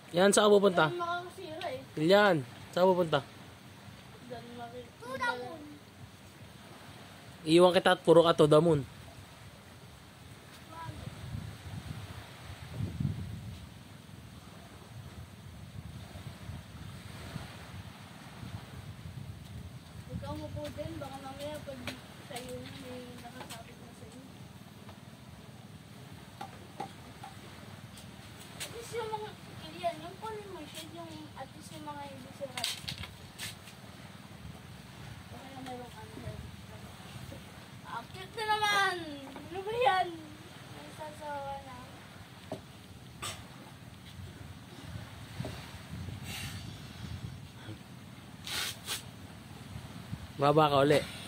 Yan, saan ka pupunta? Diyan makakasira eh. Ilian, saan ka pupunta? Diyan makakasira. Iiwan kita at puro ka to the moon. Ikaw mo po din, baka mamaya pag sa'yo na may nakasabit na sa'yo. At least yung mga, yan, yung polymotion, yung at least yung mga hindi sirat. Baka na mayroong answer. Ah, cute na naman! Ano ba yan? May sasawa na. Baba ka uli.